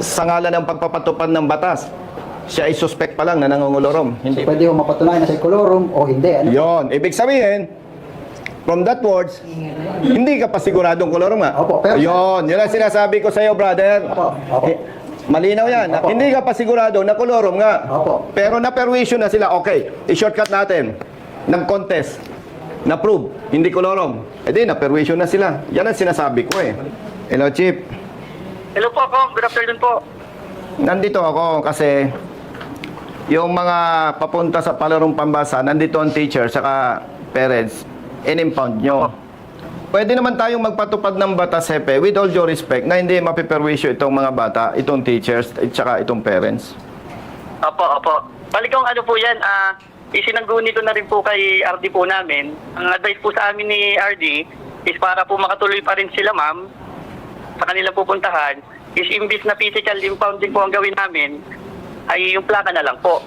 sa ngalan ng pagpapatupad ng batas, siya ay suspect pa lang na nangungulorom. Hindi. Pwede mo mapatunayan na sa kolorum o hindi. Ano? Yon, ibig sabihin, from that words, hindi ka pa siguradong kolorom nga. Opo, pero- Yon, yun ang sinasabi ko sa iyo, brother. Opo. Malinaw yan. Opo. Hindi ka pa sigurado na kolorom nga. Opo. Pero na-perwisyo na sila. Okay, i-shortcut natin. Nag-contest. Na-prove. Hindi kolorom. E di, na-perwisyo na sila. Yan ang sinasabi ko eh. Hello, Chief. Hello po, Kong. Good afternoon po. Nandito ako kasi yung mga papunta sa palarong pambasa, nandito ang teacher saka parents, in-impound nyo. Pwede naman tayong magpatupad ng batas, Hepe, with all due respect, na hindi mapiperwisyo itong mga bata, itong teachers, at saka itong parents. Opo. Balikong ano po yan, isinangguni ko na rin po kay RD po namin. Ang advice po sa amin ni RD is para po makatuloy pa rin sila, ma'am, sa kanilang pupuntahan, is imbis na physical impounding po ang gawin namin, ay yung plaka na lang po.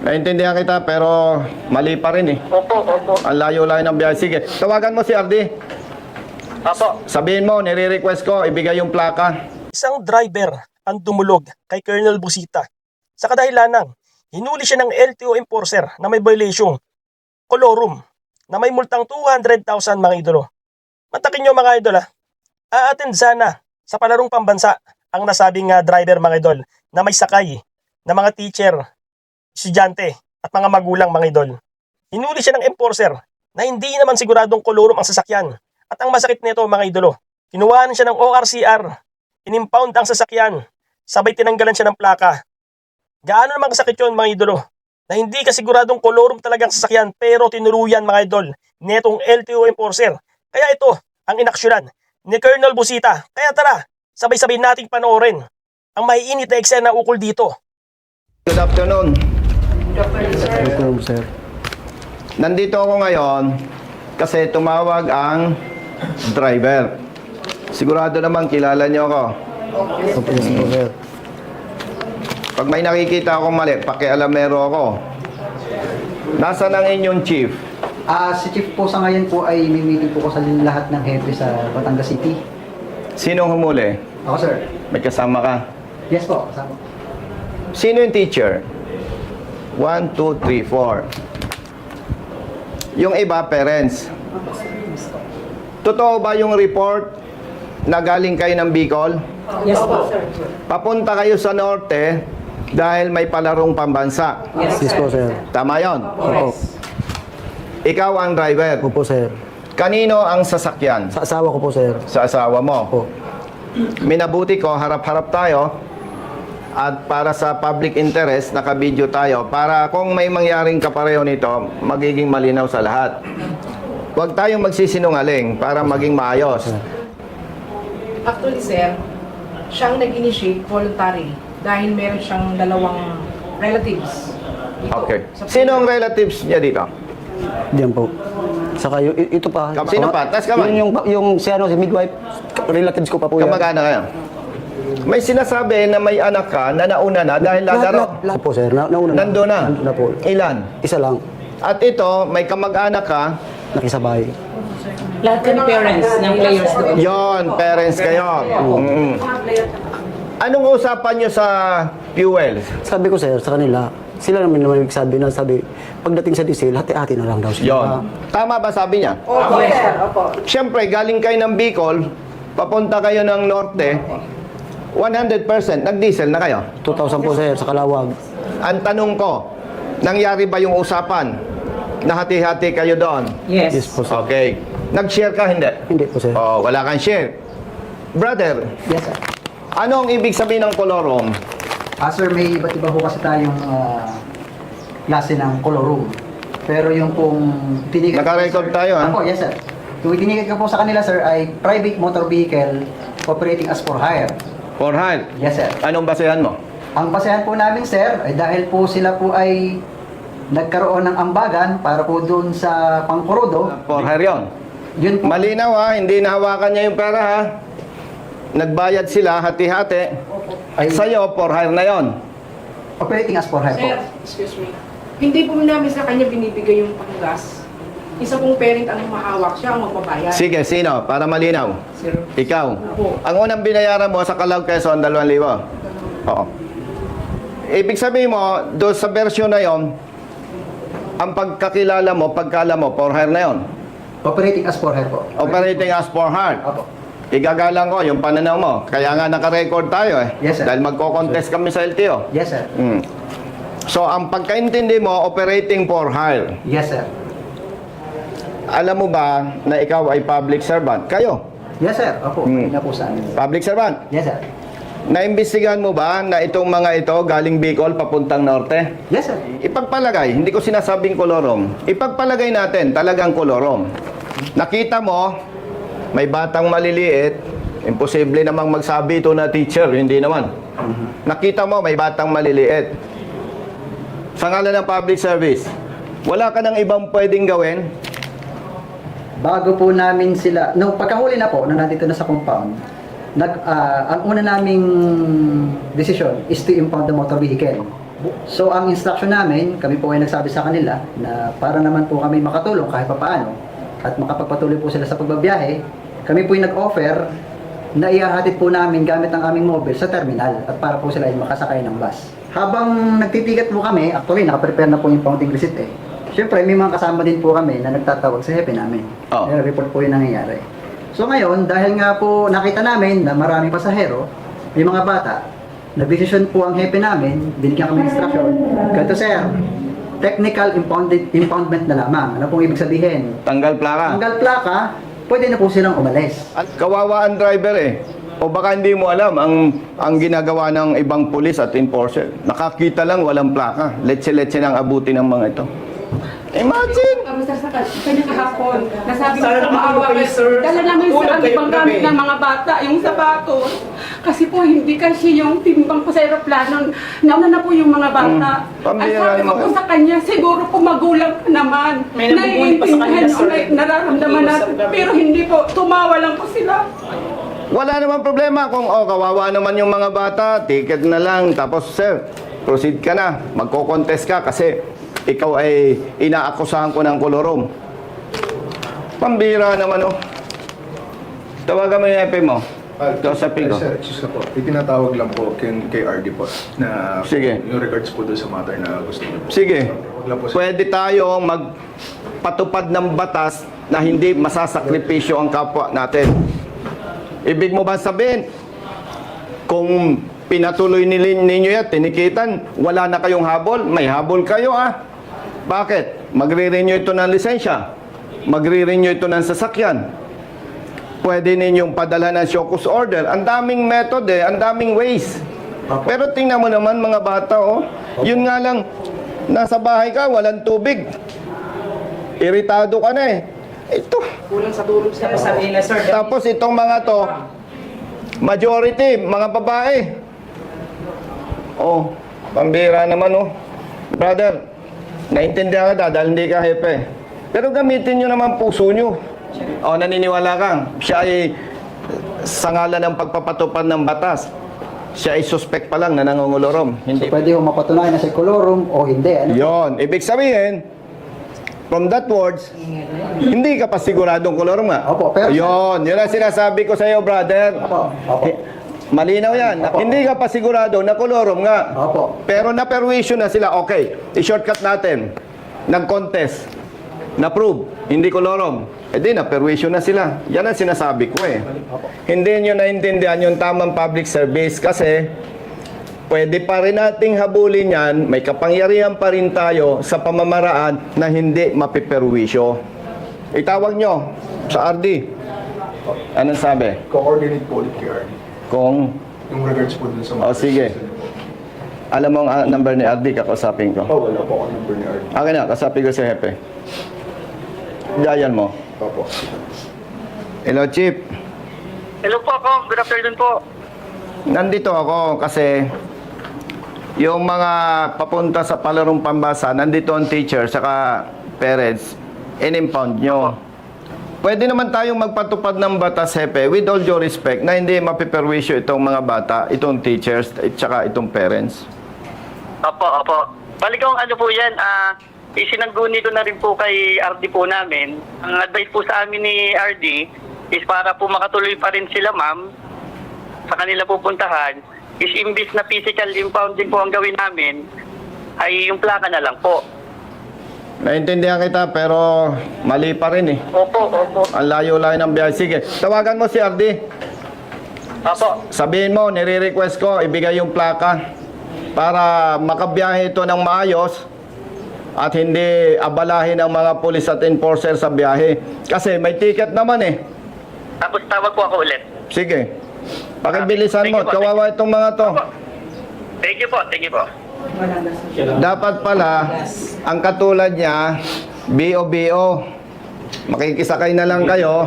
Naintindihan kita, pero mali pa rin eh. Opo. Ang layo-layo ng biyahe. Sige, tawagan mo si RD. Opo. Sabihin mo, nire-request ko, ibigay yung plaka. Isang driver ang dumulog kay Colonel Busita sa kadahilanang hinuli siya ng LTO enforcer na may violation, kolorum, na may multang 200,000 mga idolo. Matakin nyo mga idol a-attend sana sa palarong pambansa ang nasabing driver mga idol na may sakay na mga teacher, estudyante at mga magulang mga idol. Hinuli siya ng enforcer na hindi naman siguradong kolorum ang sasakyan. At ang masakit nito mga idolo, kinuhaan siya ng ORCR, inimpound ang sasakyan, sabay tinanggalan siya ng plaka. Gaano naman kasakit yun mga idolo? Na hindi ka siguradong kolorum talagang sasakyan pero tinuluyan mga idol netong LTO enforcer. Kaya ito ang inaksyonan ni Colonel Busita. Kaya tara, sabay-sabay nating panoorin ang maiinit na eksena ukol dito. Good afternoon. Kolorum, sir. Nandito ako ngayon kasi tumawag ang driver. Sigurado naman kilala niyo ako. Opo, yes, po, sir. Pag may nakikita akong mali, pakialamero ako. Nasaan ang inyong chief? Si Chief po sa ngayon po ay mimili po ko sa lahat ng hepe sa Batangas City. Sinong humuli? Ako, sir. May kasama ka? Yes po, kasama. Sino yung teacher? 1, 2, 3, 4. Yung iba, parents. Totoo ba yung report na galing kayo ng Bicol? Yes po, sir. Papunta kayo sa norte dahil may palarong pambansa. Yes po, sir. Tama yon? Opo. Ikaw ang driver. Opo, sir. Kanino ang sasakyan? Sa asawa ko po, sir. Sa asawa mo. Opo. Minabuti ko, harap-harap tayo. At para sa public interest, naka-video tayo. Para kung may mangyaring kapareho nito, magiging malinaw sa lahat. Huwag tayong magsisinungaling para maging maayos. Actually, sir, siyang nag-initiate voluntary dahil meron siyang dalawang relatives dito. Okay. Sa Sino ang relatives niya dito? Diyan po. Saka ito pa. Sino pa? Tas kamay. Yung si midwife, relatives ko pa po yan. Kamag-anak kayo. May sinasabi na may anak ka na nauna na dahil lalaro. Lahat po, sir. Nauna na. Nandun na. Nandun na po. Ilan? Isa lang. At ito, may kamag-anak ka. Nakisabay. Lahat kami parents ng players doon. Yon, parents kayo. Mm. Anong usapan nyo sa fuel? Sabi ko, sir, sa kanila, sila naman sabi, pagdating sa diesel, hati-hati na lang daw sila. Yon. Tama ba sabi niya? Opo, sir. Opo. Siyempre, galing kayo ng Bicol, papunta kayo ng Norte, 100% nag-diesel na kayo. 2,000 po, sir, sa Kalawag. Ang tanong ko, nangyari ba yung usapan? Nahati-hati kayo doon? Yes Yes. po, sir. Okay. Nag-share ka, hindi? Hindi po, sir. Oh, wala kang share. Brother, Yes, sir. ano ang ibig sabihin ng kolorom? Sir, may iba't iba po kasi tayong klase ng kolorum. Pero yung pong tinigil... Naka-record tayo, ha? Ako, yes, sir. Yung tinigil ko po sa kanila, sir, ay private motor vehicle operating as for hire. For hire. Yes, sir. Anong basehan mo? Ang basehan po namin, sir, ay dahil po sila po ay nagkaroon ng ambagan para po doon sa pangkurudo. For hire yun. Yun po. Malinaw ha, hindi nahawakan niya yung pera ha. Nagbayad sila, hati-hati. Ay, Sa'yo, for hire na yon. operating as for hire po. Sir, excuse me. Hindi po namin sa kanya binibigay yung panggas. isa pong parent ang mahawak, siya ang magbabayad. Sige, sino? Para malinaw. Ikaw. Opo. Ang unang binayaran mo sa Calao, Quezon, 2,000. Oo. Ibig sabihin mo, doon sa version na yon, ang pagkakilala mo, pagkala mo, for hire na yon. Operating as for hire po. Operating as for hire. Opo. Igagalang ko yung pananaw mo. Kaya nga naka-record tayo eh. Yes, sir. Dahil magko-contest kami sa LTO. Yes, sir. So, ang pagkaintindi mo, operating for hire. Yes, sir. Alam mo ba na ikaw ay public servant? Kayo, Yes, sir. Opo, na po sa amin. public servant. Yes, sir. Naimbestigahan mo ba na itong mga ito galing Bicol papuntang Norte? Yes, sir. Ipagpalagay, hindi ko sinasabing kolorom. Ipagpalagay natin talagang kolorom. Nakita mo, may batang maliliit, imposible namang magsabi ito na teacher, hindi naman. Nakita mo, may batang maliliit. Sa ngalan ng public service, wala ka ng ibang pwedeng gawin? Bago po namin sila, nung pagkahuli na po, nung nandito na sa compound, ang una naming desisyon is to impound the motor vehicle. So, ang instruction namin, kami po ay nagsabi sa kanila na para naman po kami makatulong kahit papaano at makapagpatuloy po sila sa pagbabiyahe, kami po ay nag-offer na ihahatid po namin gamit ang aming mobile sa terminal at para po sila ay makasakay ng bus. Habang nagtitiket po kami, actually nakaprepare na po yung impounding receipt eh. Siyempre, may mga kasama din po kami na nagtatawag sa hepe namin. Oo. Report po yung nangyayari. So ngayon, dahil nga po nakita namin na maraming pasahero, may mga bata, nag-decision po ang hepe namin, binigyan kami ng instruction, ganito sir, technical impoundment na lamang. Ano pong ibig sabihin? Tanggal plaka. Tanggal plaka, pwede na po silang umalis. At kawawa ang driver eh. O baka hindi mo alam ang ginagawa ng ibang pulis at enforcer. Nakakita lang walang plaka. Letse-letse nang abuti ng mga ito. Imagine! Sir, sa kanya kahapon, nasabi ko Sana po maawa naman kayo, sir. dala namin Tulog sa kayo ibang gamit gabi. ng mga bata, yung sapatos. Kasi po, hindi kasi yung timbang po sa aeroplano. Nauna na po yung mga bata. Ay Pambihira sabi ko naman. po sa kanya, siguro po magulang ka naman. May nabubuhay pa sa kanila, sir. Nararamdaman natin. Iusap kami. Pero hindi po, tumawa lang po sila. Wala naman problema kung kawawa naman yung mga bata, ticket na lang, tapos sir, proceed ka na, magko-contest ka kasi ikaw ay inaakusahan ko ng kolorom. Pambira naman oh. Tawagan mo yung FP mo. Kausapin ko. Sir, excuse na po. Itinatawag lang po kay RD po na Sige. yung regards po doon sa matter na gusto niyo po. Sige. Wag lang po sir. Pwede tayo magpatupad ng batas na hindi masasakripisyo ang kapwa natin. Ibig mo ba sabihin, kung pinatuloy ninyo yan, tinikitan, wala na kayong habol? May habol kayo ah. Bakit? Magre-renew ito ng lisensya. Magre-renew ito ng sasakyan. Pwede ninyong padala ng show cause order. Ang daming method eh, ang daming ways. Pero tingnan mo naman mga bata oh. Yun nga lang, nasa bahay ka, walang tubig. Iritado ka na eh. Ito. Kulang sa tulog Sir, sa sabi nila, sir, Tapos itong mga to, majority, mga babae. Oh, pambira naman oh. Brother, naintindihan ka dahil hindi ka hepe. Pero gamitin nyo naman puso nyo. O, naniniwala kang siya ay sa ngalan ng pagpapatupad ng batas. Siya ay suspect pa lang na nangungulorom. Hindi. Pwede mo mapatunayan na sa kolorum o hindi. Ano? Yon, ibig sabihin, from that words, hindi ka pa siguradong kolorom nga. Opo, pero- Yun ang sinasabi ko sa iyo, brother. Opo, opo. Malinaw yan. Opo. Hindi ka pa sigurado na kolorom nga. Opo. Pero na-perwisyo na sila. Okay, i-shortcut natin. Nag-contest. Na-prove. Hindi kolorom. E di, na-perwisyo na sila. Yan ang sinasabi ko eh. Hindi nyo naintindihan yung tamang public service kasi pwede pa rin nating habulin yan. May kapangyarihan pa rin tayo sa pamamaraan na hindi mapiperwisyo. Itawag nyo sa RD. Anong sabi? Co-coordinate po ulit kay RD. Kung Yung regards po doon sa O, sige. Alam mo ang number ni RD, kakausapin ko. Oh, wala po ako number ni RD. Akin na, kasapin ko si Hepe. Diyan mo. Opo. Hello, Chief. Hello po, Kong. Good afternoon po. Nandito ako kasi yung mga papunta sa palarong pambasa, nandito ang teacher, saka parents, in-impound nyo. Pwede naman tayong magpatupad ng batas, Hepe, with all due respect, na hindi mapiperwisyo itong mga bata, itong teachers, at saka itong parents. Opo, opo. Balik kong ano po yan, isinangguni ko na rin po kay RD po namin. Ang advice po sa amin ni RD is para po makatuloy pa rin sila ma'am sa kanila pupuntahan, is imbis na physical impounding po ang gawin namin, ay yung plaka na lang po. Naintindihan kita pero mali pa rin eh. Opo, opo. Ang layo-layo ng biyahe. Sige, tawagan mo si RD. Opo. Sabihin mo, nire-request ko, ibigay yung plaka para makabiyahe ito ng maayos at hindi abalahin ang mga pulis at enforcer sa biyahe. Kasi may ticket naman eh. Tapos tawag po ako ulit. Sige. Pakibilisan Thank mo, you po. kawawa itong mga to. Thank you po, thank you po. Dapat pala, ang katulad niya, BO-BO. Makikisakay na lang kayo,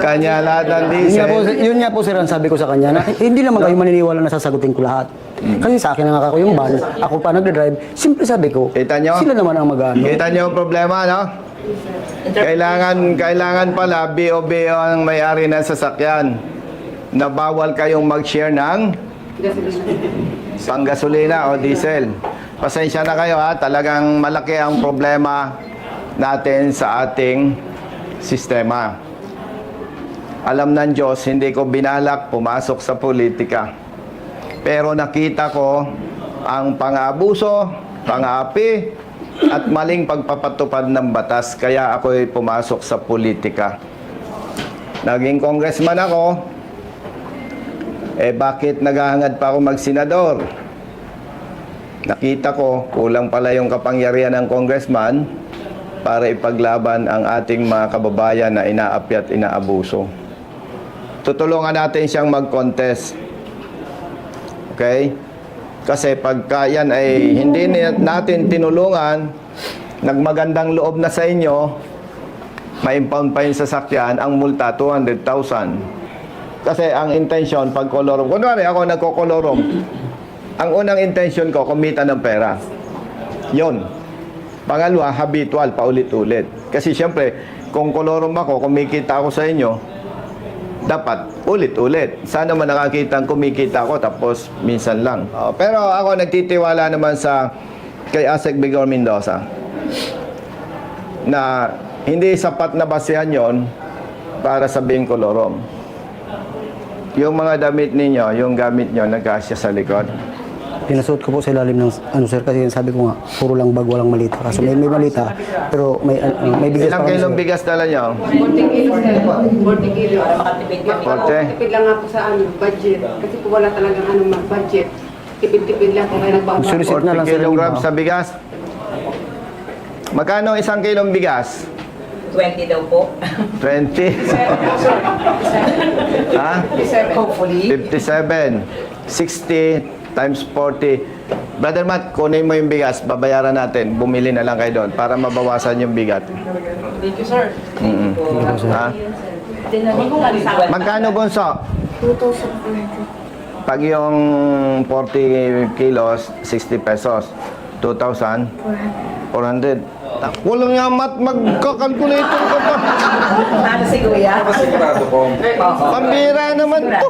kanya lahat ng diesel. Yun nga po sir, ang sabi ko sa kanya, na hindi naman kayo maniniwala na sasagutin ko lahat. Kasi sa akin ang ako yung van, ako pa nagdadrive, simple sabi ko, Kita nyo? sila naman ang mag-ano. Kita niyo ang problema, no? Kailangan pala BO-BO ang may-ari ng sasakyan na bawal kayong mag-share ng panggasolina o diesel. Pasensya na kayo ha, talagang malaki ang problema natin sa ating sistema. Alam ng Diyos, hindi ko binalak pumasok sa politika. Pero nakita ko ang pang-aabuso, pang-aapi, at maling pagpapatupad ng batas. Kaya ako'y pumasok sa politika. Naging congressman ako, bakit naghahangad pa ako magsenador? Nakita ko, kulang pala yung kapangyarihan ng congressman para ipaglaban ang ating mga kababayan na inaapi at inaabuso. Tutulungan natin siyang mag-contest. Okay? Kasi pagka yan ay hindi natin tinulungan, nagmagandang loob na sa inyo, ma-impound pa yung sasakyan, ang multa 200,000. Kasi ang intention, pag kolorom, kunwari ako nagkokolorom, ang unang intention ko, kumita ng pera. Yon. Pangalawa, habitual, paulit-ulit. Kasi siyempre, kung kolorom ako, kumikita ako sa inyo, dapat ulit-ulit. Sana man nakakita ang kumikita ako, tapos minsan lang. Pero ako nagtitiwala naman sa kay Asek Vigor Mendoza na hindi sapat na basehan yon para sabihin kolorom. Yung mga damit ninyo, yung gamit nyo, nagkasya sa likod. Pinasuot ko po sa ilalim ng sir, kasi sabi ko nga, puro lang bag, walang malita. Kaso may malita, pero may bigas Ilang pa kami, kilong sir. bigas dala nyo? 40 kilos, sir. 40 kilos. 40? Tipid lang nga po sa budget. Kasi po wala talagang budget. Tipid-tipid lang po kaya nagbababa. Surisit na lang, 40 sir, yung kilograms iba. sa bigas? Magkano isang kilong bigas? 20 daw po. 20? Ha? Hopefully. 57. 60 times 40. Brother Matt, kunin mo yung bigas, babayaran natin. Bumili na lang kayo doon para mabawasan yung bigat. Thank you, sir. Ha? Magkano bunso? 2,400. Pag yung 40 kilos, 60 pesos. 2,400. Walang nga mat, magkakalkulator ka pa. Ano si Kuya? Pambira naman to.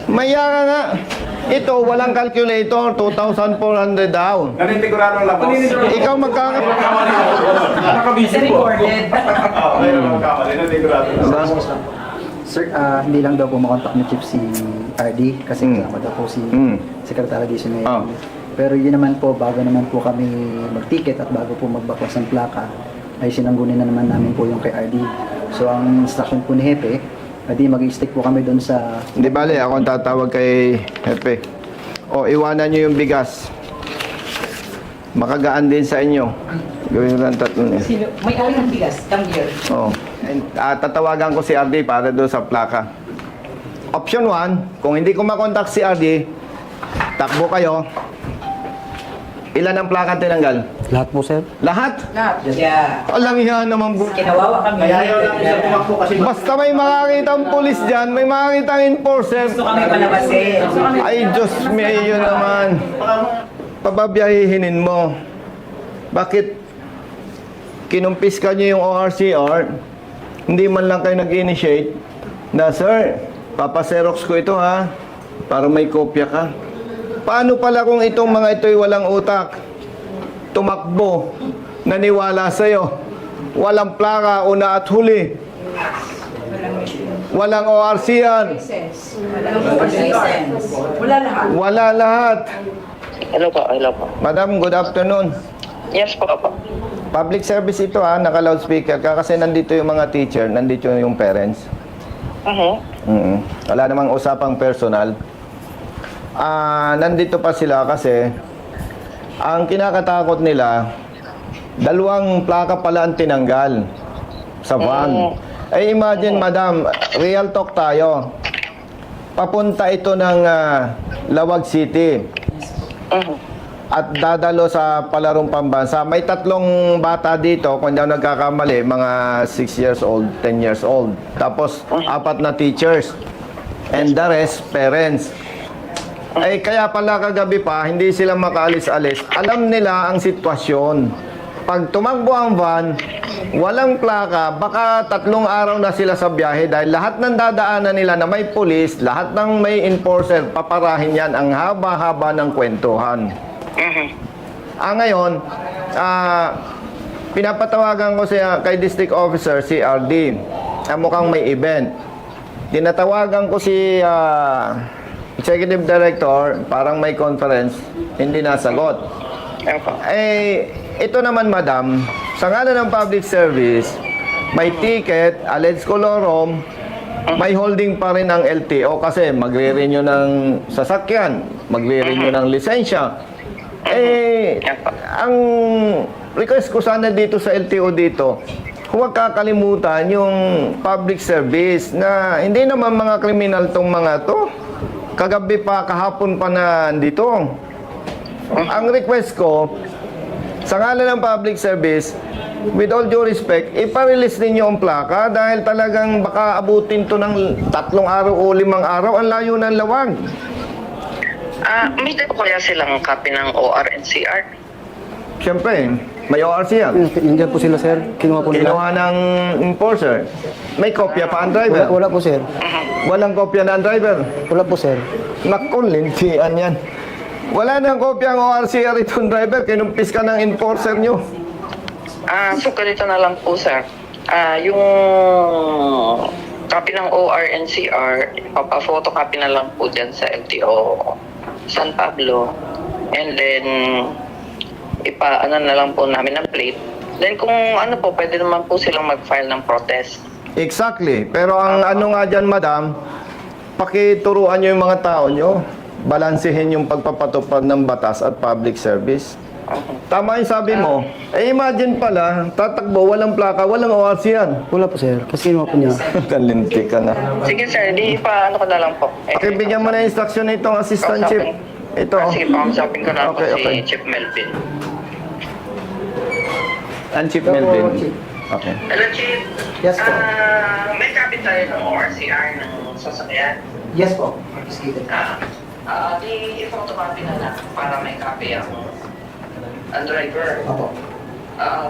Maya ka nga. Ito, walang calculator, 2,400 daw. Nanintigurado lang po. Ikaw magkaka... It's recorded. Diba? Sir, hindi lang daw po makontak ni Chief si RD kasi kasama daw po si Secretary Dizon ngayon. Oh. Pero yun naman po, bago naman po kami mag-ticket at bago po magbakwas ng plaka, ay sinanggunin na naman namin po yung kay RD. So ang instruction po ni Hepe, adi mag-stick po kami doon sa... Hindi bale, ako ang tatawag kay Hepe. O, iwanan nyo yung bigas. Makagaan din sa inyo. Gawin mo lang tatlo niya. Sino? May alin ng bigas. Come here. Oo. Tatawagan ko si RD para doon sa plaka. Option 1, kung hindi ko makontak si RD, takbo kayo. Ilan ang plaka tinanggal? Lahat po, sir. Lahat? Yeah. Alang yan naman. Kinawawa kami. Basta may makakita ang pulis dyan, may makakita ang enforcer. Gusto kami palabasin. Ay, Diyos mayo naman. Pababiyahihinin mo. Bakit kinumpis ka niyo yung ORCR, hindi man lang kayo nag-initiate na, sir, papaserox ko ito ha, para may kopya ka. Paano pala kung itong mga ito'y walang utak? Tumakbo. naniwala sa'yo. Walang plaka, una at huli. Walang ORC yan. License. Wala lahat. Wala lahat. Hello po. Madam, good afternoon. Yes po. Public service ito ha, naka-loudspeaker ka kasi nandito yung mga teacher, nandito yung parents. Wala namang usapang personal. Nandito pa sila kasi ang kinakatakot nila, 2 plaka pala ang tinanggal sa van. Eh imagine madam, real talk tayo. Papunta ito ng Lawag City. At dadalo sa palarong pambansa. May 3 bata dito, kung hindi ako nagkakamali, mga 6 years old, 10 years old. Tapos 4 na teachers. And the rest, parents. Eh kaya pala kagabi pa, hindi sila makaalis-alis. Alam nila ang sitwasyon. Pag tumakbo ang van, walang plaka, baka 3 araw na sila sa biyahe dahil lahat ng dadaanan nila na may pulis, lahat ng may enforcer, paparahin yan ang haba-haba ng kwentuhan. Ngayon, pinapatawagan ko siya kay District Officer, si RD, mukhang may event. Tinatawagan ko si Executive Director, parang may conference, hindi nasagot. Ito naman madam, sa ngalan ng public service, may ticket, alleged colorum, may holding pa rin ang LTO kasi magre-renew ng sasakyan, magre-renew ng lisensya. Ang request ko sana dito sa LTO dito, huwag kakalimutan yung public service na hindi naman mga kriminal tong mga to. Kagabi pa, kahapon pa na dito. Ang request ko, sa ngalan ng public service, with all due respect, iparelease ninyo ang plaka dahil talagang baka abutin to ng 3 araw o 5 araw. Ang layo ng Lawag. May dito kaya silang copy ng ORNCR? Siyempre, may ORC yan. Nandiyan po sila, sir. Kinuha po nila. Kinuha ng enforcer. May kopya pa ang driver. Wala po, sir. Walang kopya na ang driver. Wala po, sir. Naku, lintian yan. Wala nang kopya ang ORCR itong driver. Kinumpis ka ng enforcer nyo. So ganito na lang po, sir. Yung copy ng ORNCR, ipapa-photocopy na lang po dyan sa LTO San Pablo. And then, ipa-ano na lang po namin ng plate. Then kung ano po, pwede naman po silang mag-file ng protest. Exactly. Pero ang ano nga dyan, madam, pakituruan nyo yung mga tao nyo. Balansehin yung pagpapatupad ng batas at public service. Tama yung sabi mo. Imagine pala, tatakbo, walang plaka, walang ORC yan. Wala po, sir. Kasi kinuha po niya. Kalinti ka na. Sige, sir. Di pa ano ko na lang po. Bigyan mo na instruction itong assistant chief. Ito. Sige, pakausapin ko na po Okay. si Chief Melvin. Ang Chief Melvin. Okay. Hello, Chief. Yes po. May copy tayo ng ORCR ng sasakyan. Yes po. Confiscated. Di i-photocopy na lang para may copy ang driver. Opo.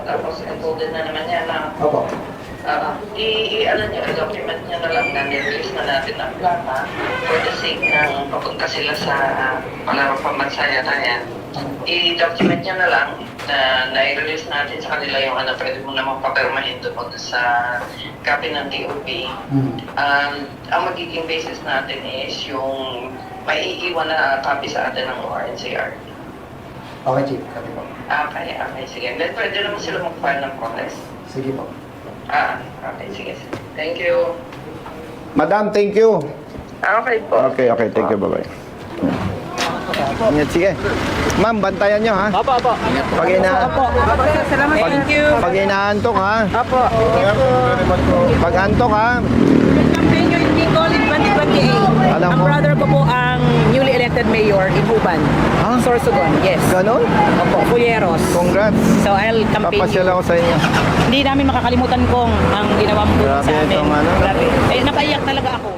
Tapos encoded na naman yan na Opo. i-document niya na lang na nirelease na natin ang plaka for the sake ng papunta sila sa palarong pamansaya tayo. I-document niya na lang na nai-release natin sa kanila yung pwede mo namang papirmahin doon sa copy ng DOP. Ang magiging basis natin is yung may iiwan na copy sa atin ng ORNCR. Okay, Chief. Copy po. Okay, sige. Then pwede naman sila mag-file ng protest. Sige po. Okay, sige. Thank you. Madam, thank you. Okay po. Okay, thank you. Bye-bye. Sige. Ma'am, bantayan nyo ha. Opo. Pag Thank you. Pag inaantok ha. Opo. Pag antok ha. Campaign nyo in Bicol in 2028. Alam Ang mo. brother ko po ang newly elected mayor in Uban. Ha? Sorsogon, yes. Ganon? Opo, Fulleros. Congrats. So I'll campaign Papasyal you. ako sa inyo. Hindi namin makakalimutan kung ang ginawa mo Grabe sa amin. itong ano. Grabe. Napaiyak talaga ako.